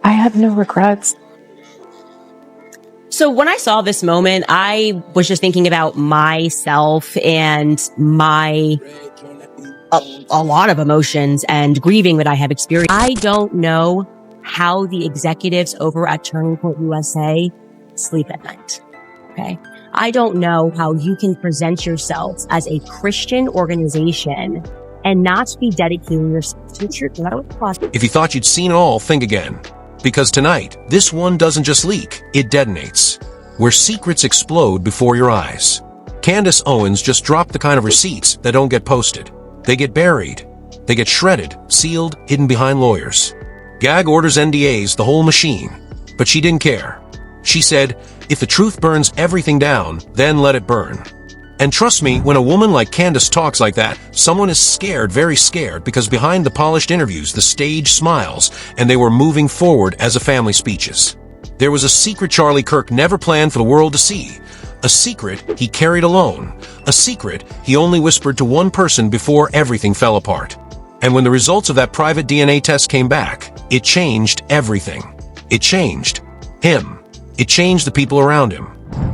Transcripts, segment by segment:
I have no regrets. So when I saw this moment, I was just thinking about myself and a lot of emotions and grieving that I have experienced. I don't know how the executives over at Turning Point USA sleep at night. Okay. I don't know how you can present yourselves as a Christian organization and not be dedicating yourself to the truth. If you thought you'd seen it all, think again. Because tonight, this one doesn't just leak, it detonates. Where secrets explode before your eyes. Candace Owens just dropped the kind of receipts that don't get posted. They get buried. They get shredded, sealed, hidden behind lawyers. Gag orders, NDAs, the whole machine. But she didn't care. She said, if the truth burns everything down, then let it burn. And trust me, when a woman like Candace talks like that, someone is scared, very scared, because behind the polished interviews, the stage smiles, and they were moving forward as a family speeches. There was a secret Kirk never planned for the world to see. A secret he carried alone. A secret he only whispered to one person before everything fell apart. And when the results of that private DNA test came back, it changed everything. It changed him. It changed the people around him.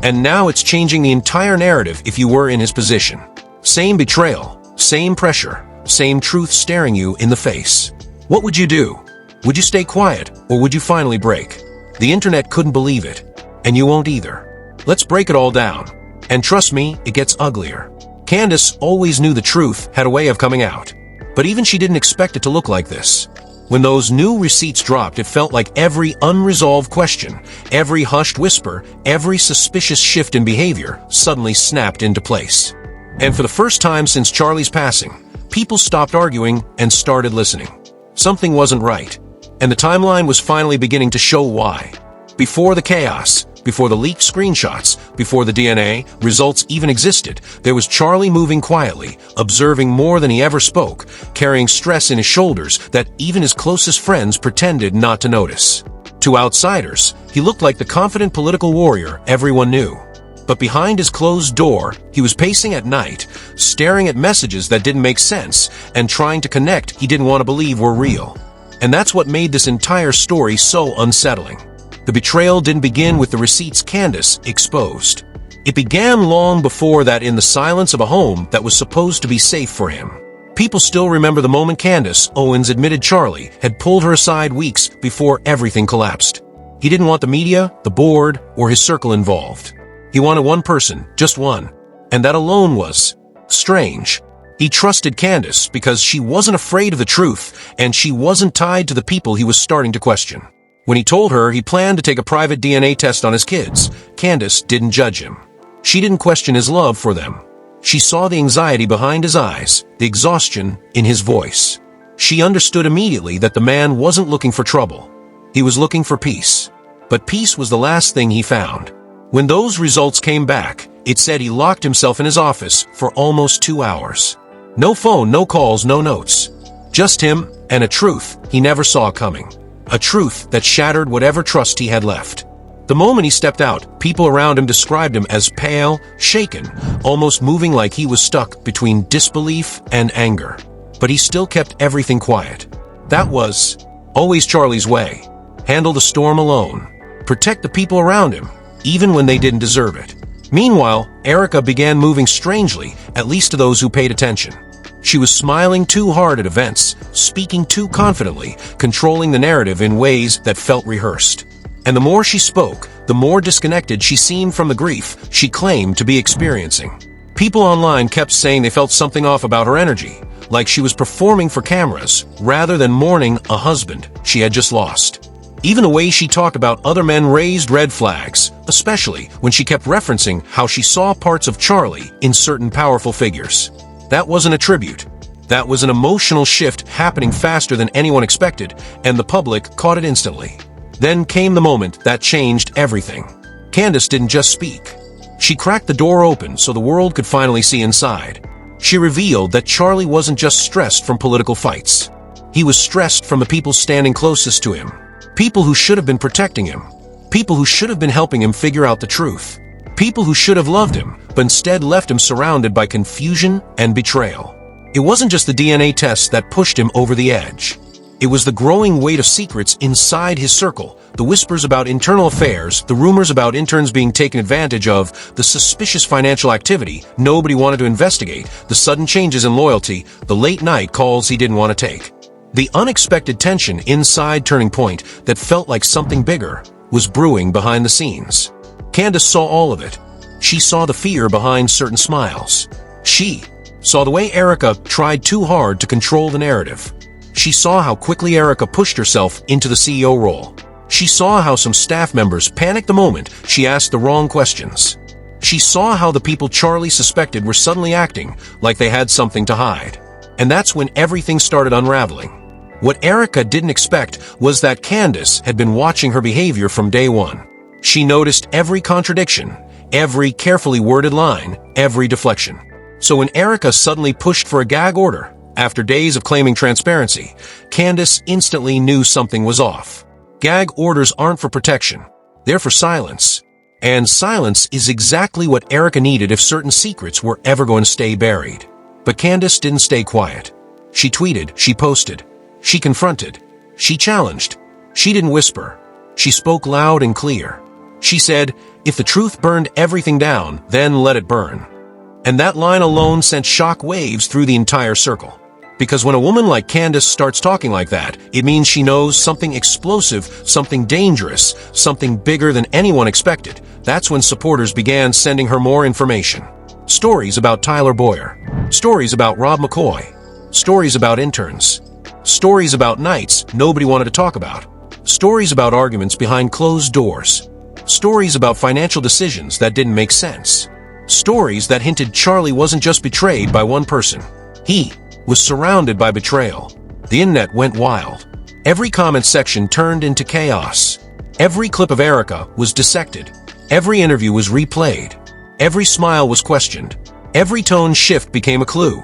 And now it's changing the entire narrative if you were in his position. Same betrayal, same pressure, same truth staring you in the face. What would you do? Would you stay quiet, or would you finally break? The internet couldn't believe it, and you won't either. Let's break it all down. And trust me, it gets uglier. Candace always knew the truth had a way of coming out. But even she didn't expect it to look like this. When those new receipts dropped, it felt like every unresolved question, every hushed whisper, every suspicious shift in behavior suddenly snapped into place. And for the first time since Charlie's passing, people stopped arguing and started listening. Something wasn't right, and the timeline was finally beginning to show why. Before the chaos, before the leaked screenshots, before the DNA results even existed, there was Charlie moving quietly, observing more than he ever spoke, carrying stress in his shoulders that even his closest friends pretended not to notice. To outsiders, he looked like the confident political warrior everyone knew. But behind his closed door, he was pacing at night, staring at messages that didn't make sense, and trying to connect he didn't want to believe were real. And that's what made this entire story so unsettling. The betrayal didn't begin with the receipts Candace exposed. It began long before that, in the silence of a home that was supposed to be safe for him. People still remember the moment Candace Owens admitted Charlie had pulled her aside weeks before everything collapsed. He didn't want the media, the board, or his circle involved. He wanted one person, just one, and that alone was strange. He trusted Candace because she wasn't afraid of the truth, and she wasn't tied to the people he was starting to question. When he told her he planned to take a private DNA test on his kids, Candace didn't judge him. She didn't question his love for them. She saw the anxiety behind his eyes, the exhaustion in his voice. She understood immediately that the man wasn't looking for trouble. He was looking for peace. But peace was the last thing he found. When those results came back, it said he locked himself in his office for almost 2 hours. No phone, no calls, no notes. Just him and a truth he never saw coming. A truth that shattered whatever trust he had left. The moment he stepped out, people around him described him as pale, shaken, almost moving like he was stuck between disbelief and anger. But he still kept everything quiet. That was always Charlie's way. Handle the storm alone. Protect the people around him, even when they didn't deserve it. Meanwhile, Erica began moving strangely, at least to those who paid attention. She was smiling too hard at events, speaking too confidently, controlling the narrative in ways that felt rehearsed. And the more she spoke, the more disconnected she seemed from the grief she claimed to be experiencing. People online kept saying they felt something off about her energy, like she was performing for cameras rather than mourning a husband she had just lost. Even the way she talked about other men raised red flags, especially when she kept referencing how she saw parts of Charlie in certain powerful figures. That wasn't a tribute. That was an emotional shift happening faster than anyone expected, and the public caught it instantly. Then came the moment that changed everything. Candace didn't just speak. She cracked the door open so the world could finally see inside. She revealed that Charlie wasn't just stressed from political fights. He was stressed from the people standing closest to him. People who should have been protecting him. People who should have been helping him figure out the truth. People who should have loved him, but instead left him surrounded by confusion and betrayal. It wasn't just the DNA test that pushed him over the edge. It was the growing weight of secrets inside his circle, the whispers about internal affairs, the rumors about interns being taken advantage of, the suspicious financial activity nobody wanted to investigate, the sudden changes in loyalty, the late-night calls he didn't want to take. The unexpected tension inside Turning Point that felt like something bigger was brewing behind the scenes. Candace saw all of it. She saw the fear behind certain smiles. She saw the way Erica tried too hard to control the narrative. She saw how quickly Erica pushed herself into the CEO role. She saw how some staff members panicked the moment she asked the wrong questions. She saw how the people Charlie suspected were suddenly acting like they had something to hide. And that's when everything started unraveling. What Erica didn't expect was that Candace had been watching her behavior from day one. She noticed every contradiction, every carefully worded line, every deflection. So when Erica suddenly pushed for a gag order, after days of claiming transparency, Candace instantly knew something was off. Gag orders aren't for protection. They're for silence. And silence is exactly what Erica needed if certain secrets were ever going to stay buried. But Candace didn't stay quiet. She tweeted, she posted, she confronted, she challenged. She didn't whisper. She spoke loud and clear. She said, if the truth burned everything down, then let it burn. And that line alone sent shock waves through the entire circle. Because when a woman like Candace starts talking like that, it means she knows something explosive, something dangerous, something bigger than anyone expected. That's when supporters began sending her more information. Stories about Tyler Boyer. Stories about Rob McCoy. Stories about interns. Stories about nights nobody wanted to talk about. Stories about arguments behind closed doors. Stories about financial decisions that didn't make sense. Stories that hinted Charlie wasn't just betrayed by one person. He was surrounded by betrayal. The internet went wild. Every comment section turned into chaos. Every clip of Erica was dissected. Every interview was replayed. Every smile was questioned. Every tone shift became a clue.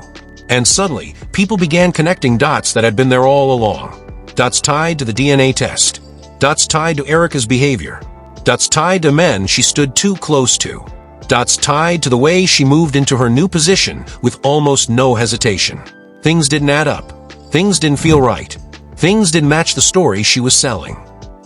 And suddenly, people began connecting dots that had been there all along. Dots tied to the DNA test. Dots tied to Erica's behavior. Dots tied to men she stood too close to. Dots tied to the way she moved into her new position with almost no hesitation. Things didn't add up. Things didn't feel right. Things didn't match the story she was selling.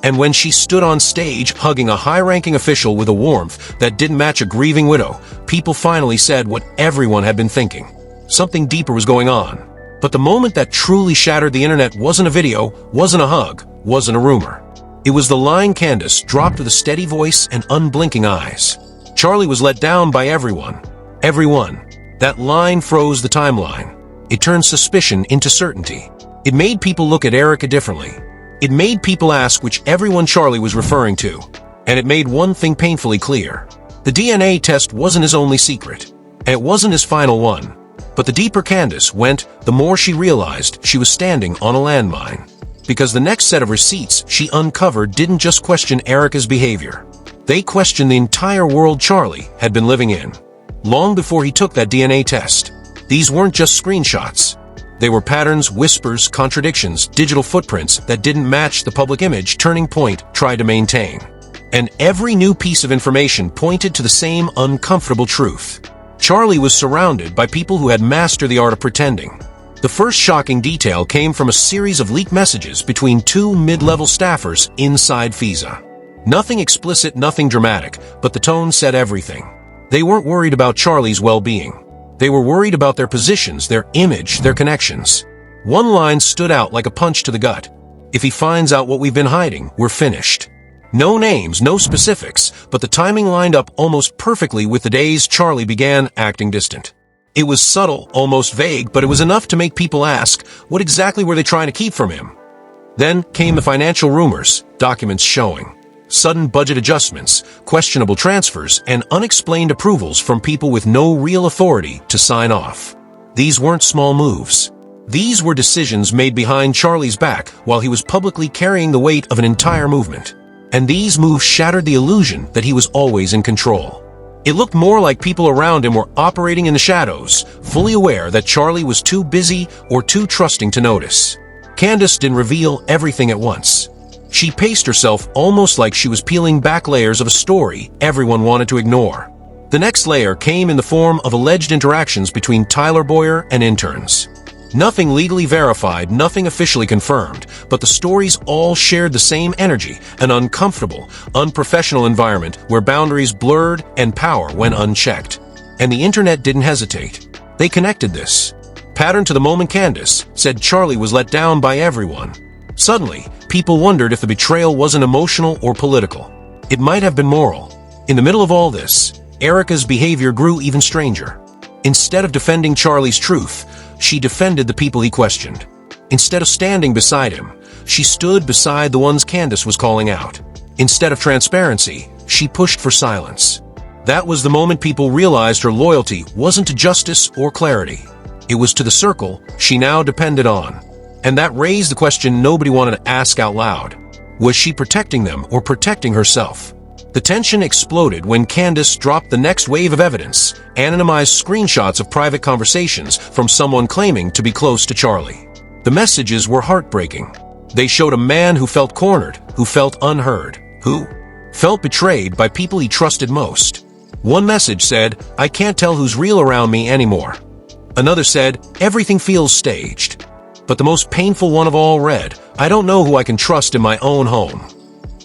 And when she stood on stage hugging a high-ranking official with a warmth that didn't match a grieving widow, people finally said what everyone had been thinking. Something deeper was going on. But the moment that truly shattered the internet wasn't a video, wasn't a hug, wasn't a rumor. It was the line Candace dropped with a steady voice and unblinking eyes. Charlie was let down by everyone. Everyone. That line froze the timeline. It turned suspicion into certainty. It made people look at Erica differently. It made people ask which everyone Charlie was referring to. And it made one thing painfully clear. The DNA test wasn't his only secret. And it wasn't his final one. But the deeper Candace went, the more she realized she was standing on a landmine. Because the next set of receipts she uncovered didn't just question Erica's behavior. They questioned the entire world Charlie had been living in. Long before he took that DNA test. These weren't just screenshots. They were patterns, whispers, contradictions, digital footprints that didn't match the public image Turning Point tried to maintain. And every new piece of information pointed to the same uncomfortable truth. Charlie was surrounded by people who had mastered the art of pretending. The first shocking detail came from a series of leaked messages between two mid-level staffers inside FISA. Nothing explicit, nothing dramatic, but the tone said everything. They weren't worried about Charlie's well-being. They were worried about their positions, their image, their connections. One line stood out like a punch to the gut. If he finds out what we've been hiding, we're finished. No names, no specifics, but the timing lined up almost perfectly with the days Charlie began acting distant. It was subtle, almost vague, but it was enough to make people ask, what exactly were they trying to keep from him? Then came the financial rumors, documents showing. Sudden budget adjustments, questionable transfers, and unexplained approvals from people with no real authority to sign off. These weren't small moves. These were decisions made behind Charlie's back while he was publicly carrying the weight of an entire movement. And these moves shattered the illusion that he was always in control. It looked more like people around him were operating in the shadows, fully aware that Charlie was too busy or too trusting to notice. Candace didn't reveal everything at once. She paced herself almost like she was peeling back layers of a story everyone wanted to ignore. The next layer came in the form of alleged interactions between Tyler Boyer and interns. Nothing legally verified, nothing officially confirmed, but the stories all shared the same energy, an uncomfortable, unprofessional environment where boundaries blurred and power went unchecked. And the internet didn't hesitate. They connected this pattern to the moment Candace said Charlie was let down by everyone. Suddenly, people wondered if the betrayal wasn't emotional or political. It might have been moral. In the middle of all this, Erica's behavior grew even stranger. Instead of defending Charlie's truth, she defended the people he questioned. Instead of standing beside him, she stood beside the ones Candace was calling out. Instead of transparency, she pushed for silence. That was the moment people realized her loyalty wasn't to justice or clarity. It was to the circle she now depended on. And that raised the question nobody wanted to ask out loud. Was she protecting them or protecting herself? The tension exploded when Candace dropped the next wave of evidence, anonymized screenshots of private conversations from someone claiming to be close to Charlie. The messages were heartbreaking. They showed a man who felt cornered, who felt unheard, who felt betrayed by people he trusted most. One message said, "I can't tell who's real around me anymore." Another said, "Everything feels staged." But the most painful one of all read, "I don't know who I can trust in my own home."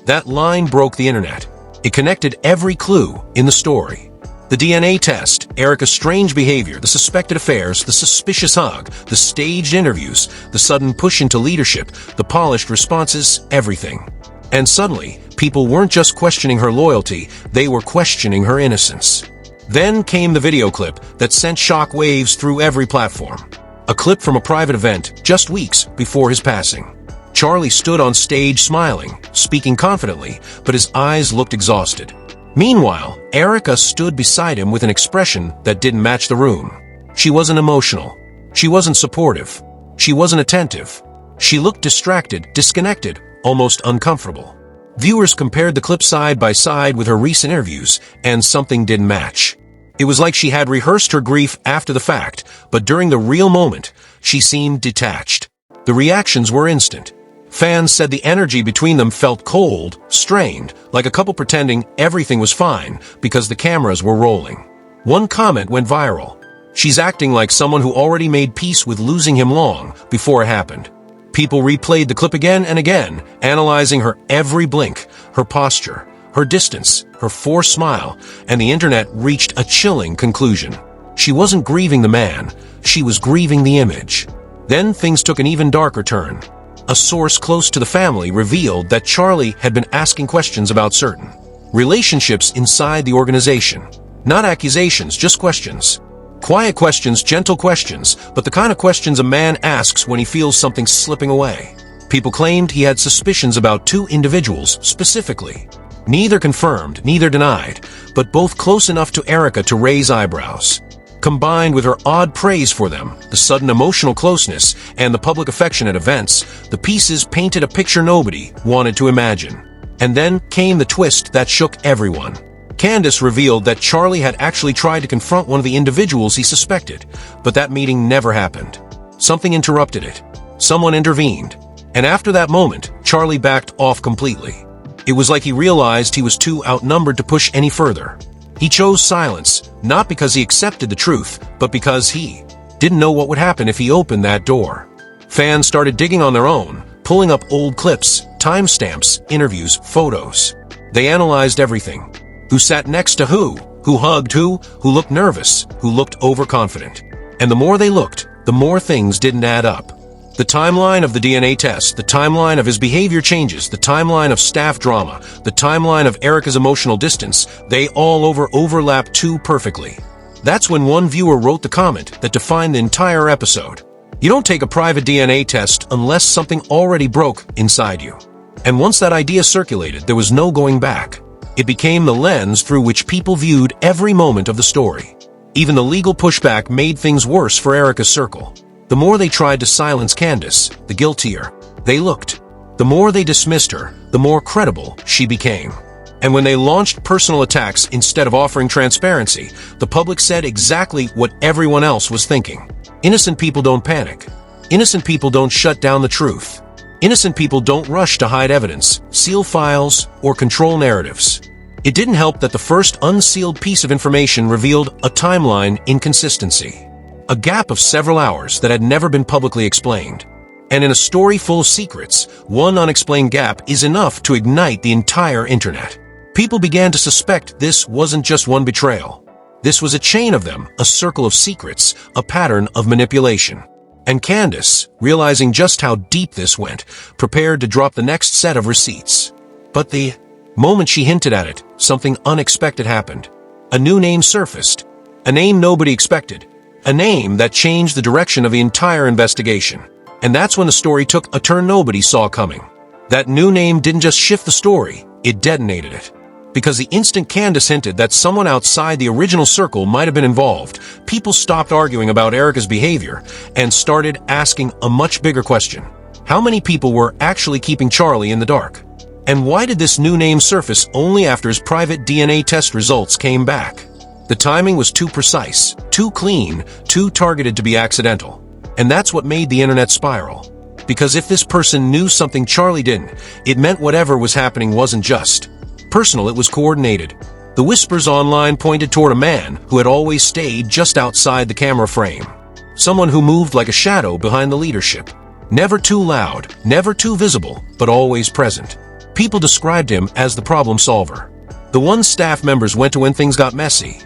That line broke the internet. It connected every clue in the story. The DNA test, Erica's strange behavior, the suspected affairs, the suspicious hug, the staged interviews, the sudden push into leadership, the polished responses, everything. And suddenly, people weren't just questioning her loyalty, they were questioning her innocence. Then came the video clip that sent shock waves through every platform. A clip from a private event just weeks before his passing. Charlie stood on stage smiling, speaking confidently, but his eyes looked exhausted. Meanwhile, Erica stood beside him with an expression that didn't match the room. She wasn't emotional. She wasn't supportive. She wasn't attentive. She looked distracted, disconnected, almost uncomfortable. Viewers compared the clip side by side with her recent interviews, and something didn't match. It was like she had rehearsed her grief after the fact, but during the real moment, she seemed detached. The reactions were instant. Fans said the energy between them felt cold, strained, like a couple pretending everything was fine because the cameras were rolling. One comment went viral. "She's acting like someone who already made peace with losing him long before it happened." People replayed the clip again and again, analyzing her every blink, her posture, her distance, her forced smile, and the internet reached a chilling conclusion. She wasn't grieving the man, she was grieving the image. Then things took an even darker turn. A source close to the family revealed that Charlie had been asking questions about certain relationships inside the organization. Not accusations, just questions. Quiet questions, gentle questions, but the kind of questions a man asks when he feels something slipping away. People claimed he had suspicions about two individuals specifically. Neither confirmed, neither denied, but both close enough to Erica to raise eyebrows. Combined with her odd praise for them, the sudden emotional closeness, and the public affection at events, the pieces painted a picture nobody wanted to imagine. And then came the twist that shook everyone. Candace revealed that Charlie had actually tried to confront one of the individuals he suspected, but that meeting never happened. Something interrupted it. Someone intervened. And after that moment, Charlie backed off completely. It was like he realized he was too outnumbered to push any further. He chose silence, not because he accepted the truth, but because he didn't know what would happen if he opened that door. Fans started digging on their own, pulling up old clips, timestamps, interviews, photos. They analyzed everything. Who sat next to who hugged who looked nervous, who looked overconfident. And the more they looked, the more things didn't add up. The timeline of the DNA test, the timeline of his behavior changes, the timeline of staff drama, the timeline of Erica's emotional distance, they all overlap too perfectly. That's when one viewer wrote the comment that defined the entire episode. You don't take a private DNA test unless something already broke inside you. And once that idea circulated, there was no going back. It became the lens through which people viewed every moment of the story. Even the legal pushback made things worse for Erica's circle. The more they tried to silence Candace, the guiltier they looked. The more they dismissed her, the more credible she became. And when they launched personal attacks instead of offering transparency, the public said exactly what everyone else was thinking. Innocent people don't panic. Innocent people don't shut down the truth. Innocent people don't rush to hide evidence, seal files, or control narratives. It didn't help that the first unsealed piece of information revealed a timeline inconsistency. A gap of several hours that had never been publicly explained. And in a story full of secrets, one unexplained gap is enough to ignite the entire internet. People began to suspect this wasn't just one betrayal. This was a chain of them, a circle of secrets, a pattern of manipulation. And Candace, realizing just how deep this went, prepared to drop the next set of receipts. But the moment she hinted at it, something unexpected happened. A new name surfaced. A name nobody expected. A name that changed the direction of the entire investigation. And that's when the story took a turn nobody saw coming. That new name didn't just shift the story, it detonated it. Because the instant Candace hinted that someone outside the original circle might have been involved, people stopped arguing about Erica's behavior and started asking a much bigger question. How many people were actually keeping Charlie in the dark? And why did this new name surface only after his private DNA test results came back? The timing was too precise, too clean, too targeted to be accidental. And that's what made the internet spiral. Because if this person knew something Charlie didn't, it meant whatever was happening wasn't just personal, it was coordinated. The whispers online pointed toward a man who had always stayed just outside the camera frame. Someone who moved like a shadow behind the leadership. Never too loud, never too visible, but always present. People described him as the problem solver. The one staff members went to when things got messy.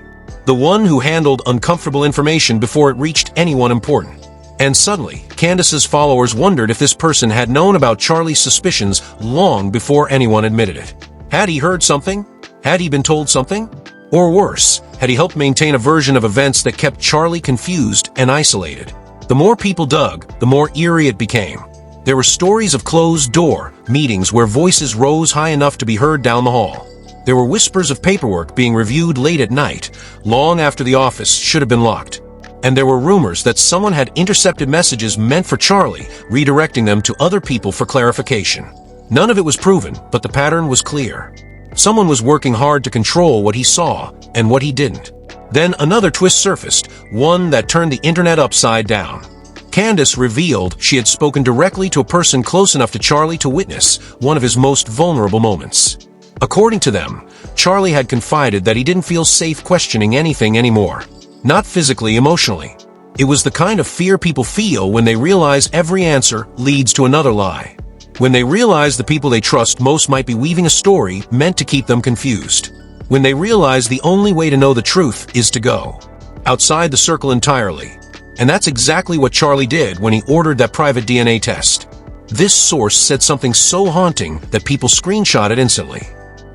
The one who handled uncomfortable information before it reached anyone important. And suddenly, Candace's followers wondered if this person had known about Charlie's suspicions long before anyone admitted it. Had he heard something? Had he been told something? Or worse, had he helped maintain a version of events that kept Charlie confused and isolated? The more people dug, the more eerie it became. There were stories of closed-door meetings where voices rose high enough to be heard down the hall. There were whispers of paperwork being reviewed late at night, long after the office should have been locked. And there were rumors that someone had intercepted messages meant for Charlie, redirecting them to other people for clarification. None of it was proven, but the pattern was clear. Someone was working hard to control what he saw and what he didn't. Then another twist surfaced, one that turned the internet upside down. Candace revealed she had spoken directly to a person close enough to Charlie to witness one of his most vulnerable moments. According to them, Charlie had confided that he didn't feel safe questioning anything anymore. Not physically, emotionally. It was the kind of fear people feel when they realize every answer leads to another lie. When they realize the people they trust most might be weaving a story meant to keep them confused. When they realize the only way to know the truth is to go outside the circle entirely. And that's exactly what Charlie did when he ordered that private DNA test. This source said something so haunting that people screenshot it instantly.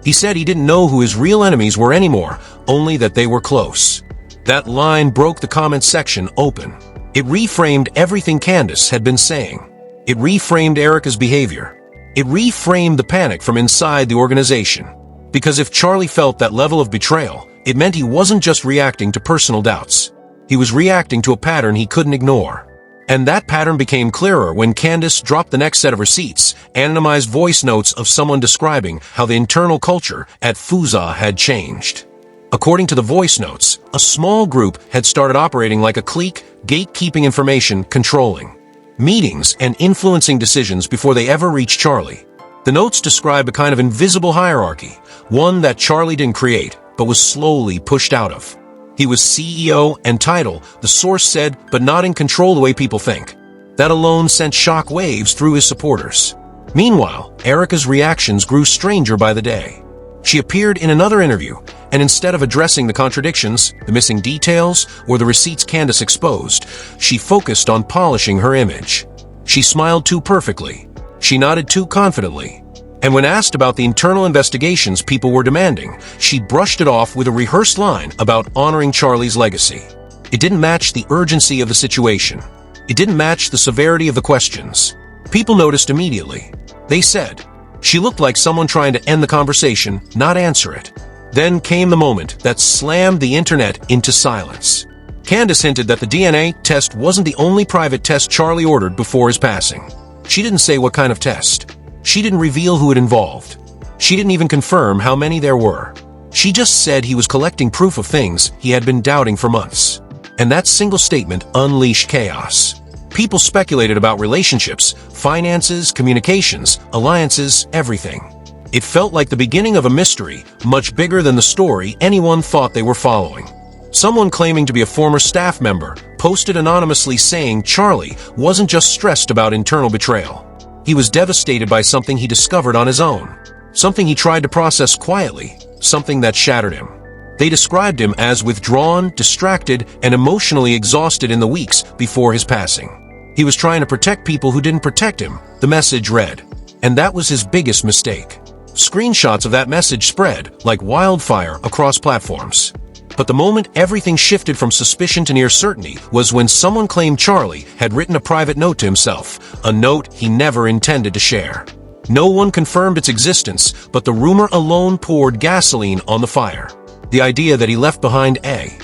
He said he didn't know who his real enemies were anymore, only that they were close. That line broke the comment section open. It reframed everything Candace had been saying. It reframed Erica's behavior. It reframed the panic from inside the organization. Because if Charlie felt that level of betrayal, it meant he wasn't just reacting to personal doubts. He was reacting to a pattern he couldn't ignore. And that pattern became clearer when Candace dropped the next set of receipts, anonymized voice notes of someone describing how the internal culture at Fuza had changed. According to the voice notes, a small group had started operating like a clique, gatekeeping information, controlling meetings and influencing decisions before they ever reached Charlie. The notes describe a kind of invisible hierarchy, one that Charlie didn't create, but was slowly pushed out of. He was CEO and title, the source said, but not in control the way people think. That alone sent shock waves through his supporters. Meanwhile, Erica's reactions grew stranger by the day. She appeared in another interview, and instead of addressing the contradictions, the missing details, or the receipts Candace exposed, she focused on polishing her image. She smiled too perfectly. She nodded too confidently. And when asked about the internal investigations people were demanding, she brushed it off with a rehearsed line about honoring Charlie's legacy. It didn't match the urgency of the situation. It didn't match the severity of the questions. People noticed immediately. They said, she looked like someone trying to end the conversation, not answer it. Then came the moment that slammed the internet into silence. Candace hinted that the DNA test wasn't the only private test Charlie ordered before his passing. She didn't say what kind of test. She didn't reveal who it involved. She didn't even confirm how many there were. She just said he was collecting proof of things he had been doubting for months. And that single statement unleashed chaos. People speculated about relationships, finances, communications, alliances, everything. It felt like the beginning of a mystery, much bigger than the story anyone thought they were following. Someone claiming to be a former staff member posted anonymously saying Charlie wasn't just stressed about internal betrayal. He was devastated by something he discovered on his own. Something he tried to process quietly, something that shattered him. They described him as withdrawn, distracted, and emotionally exhausted in the weeks before his passing. He was trying to protect people who didn't protect him, the message read. And that was his biggest mistake. Screenshots of that message spread like wildfire across platforms. But the moment everything shifted from suspicion to near certainty was when someone claimed Charlie had written a private note to himself, a note he never intended to share. No one confirmed its existence, but the rumor alone poured gasoline on the fire. The idea that he left behind a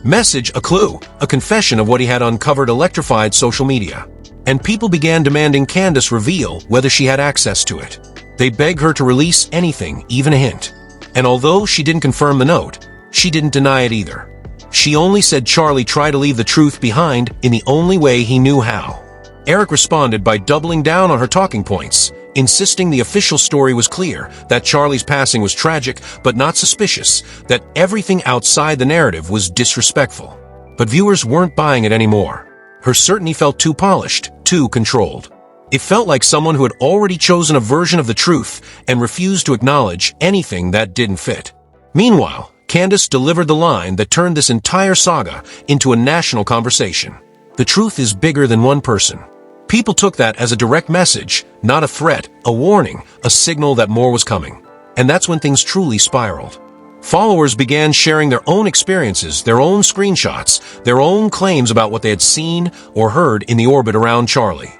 message, a clue, a confession of what he had uncovered electrified social media. And people began demanding Candace reveal whether she had access to it. They begged her to release anything, even a hint. And although she didn't confirm the note, she didn't deny it either. She only said Charlie tried to leave the truth behind in the only way he knew how. Eric responded by doubling down on her talking points, insisting the official story was clear, that Charlie's passing was tragic but not suspicious, that everything outside the narrative was disrespectful. But viewers weren't buying it anymore. Her certainty felt too polished, too controlled. It felt like someone who had already chosen a version of the truth and refused to acknowledge anything that didn't fit. Meanwhile, Candace delivered the line that turned this entire saga into a national conversation. The truth is bigger than one person. People took that as a direct message, not a threat, a warning, a signal that more was coming. And that's when things truly spiraled. Followers began sharing their own experiences, their own screenshots, their own claims about what they had seen or heard in the orbit around Charlie.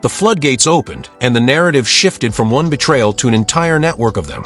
The floodgates opened, and the narrative shifted from one betrayal to an entire network of them.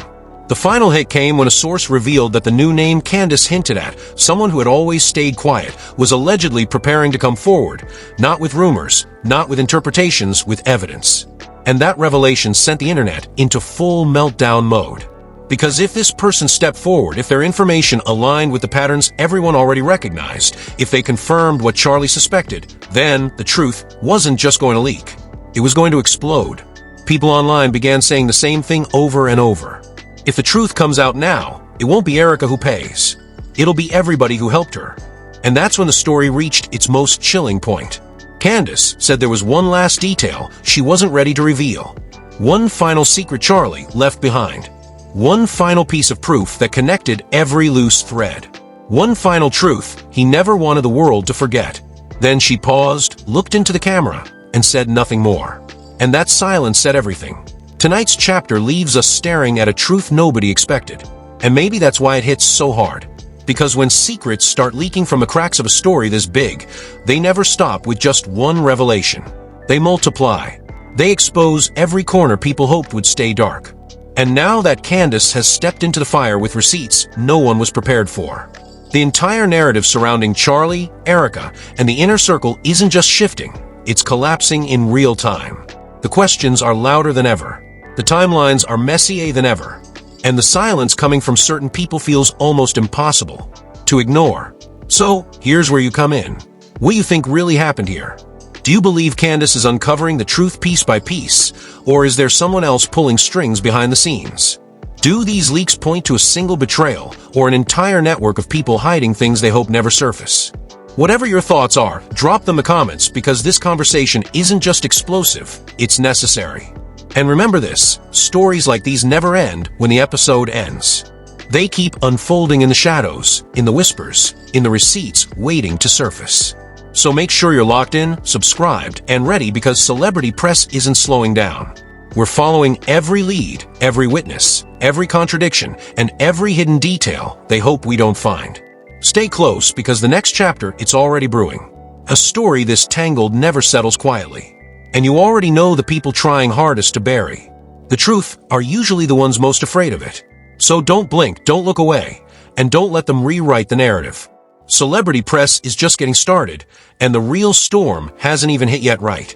The final hit came when a source revealed that the new name Candace hinted at, someone who had always stayed quiet, was allegedly preparing to come forward, not with rumors, not with interpretations, with evidence. And that revelation sent the internet into full meltdown mode. Because if this person stepped forward, if their information aligned with the patterns everyone already recognized, if they confirmed what Charlie suspected, then the truth wasn't just going to leak. It was going to explode. People online began saying the same thing over and over. If the truth comes out now, it won't be Erica who pays. It'll be everybody who helped her. And that's when the story reached its most chilling point. Candace said there was one last detail she wasn't ready to reveal. One final secret Charlie left behind. One final piece of proof that connected every loose thread. One final truth he never wanted the world to forget. Then she paused, looked into the camera, and said nothing more. And that silence said everything. Tonight's chapter leaves us staring at a truth nobody expected. And maybe that's why it hits so hard. Because when secrets start leaking from the cracks of a story this big, they never stop with just one revelation. They multiply. They expose every corner people hoped would stay dark. And now that Candace has stepped into the fire with receipts no one was prepared for. The entire narrative surrounding Charlie, Erica, and the inner circle isn't just shifting, it's collapsing in real time. The questions are louder than ever. The timelines are messier than ever. And the silence coming from certain people feels almost impossible to ignore. So, here's where you come in. What do you think really happened here? Do you believe Candace is uncovering the truth piece by piece, or is there someone else pulling strings behind the scenes? Do these leaks point to a single betrayal, or an entire network of people hiding things they hope never surface? Whatever your thoughts are, drop them in the comments because this conversation isn't just explosive, it's necessary. And remember this, stories like these never end when the episode ends. They keep unfolding in the shadows, in the whispers, in the receipts waiting to surface. So make sure you're locked in, subscribed, and ready because celebrity press isn't slowing down. We're following every lead, every witness, every contradiction, and every hidden detail they hope we don't find. Stay close because the next chapter, it's already brewing. A story this tangled never settles quietly. And you already know the people trying hardest to bury. The truth are usually the ones most afraid of it. So don't blink, don't look away, and don't let them rewrite the narrative. Celebrity press is just getting started, and the real storm hasn't even hit yet right.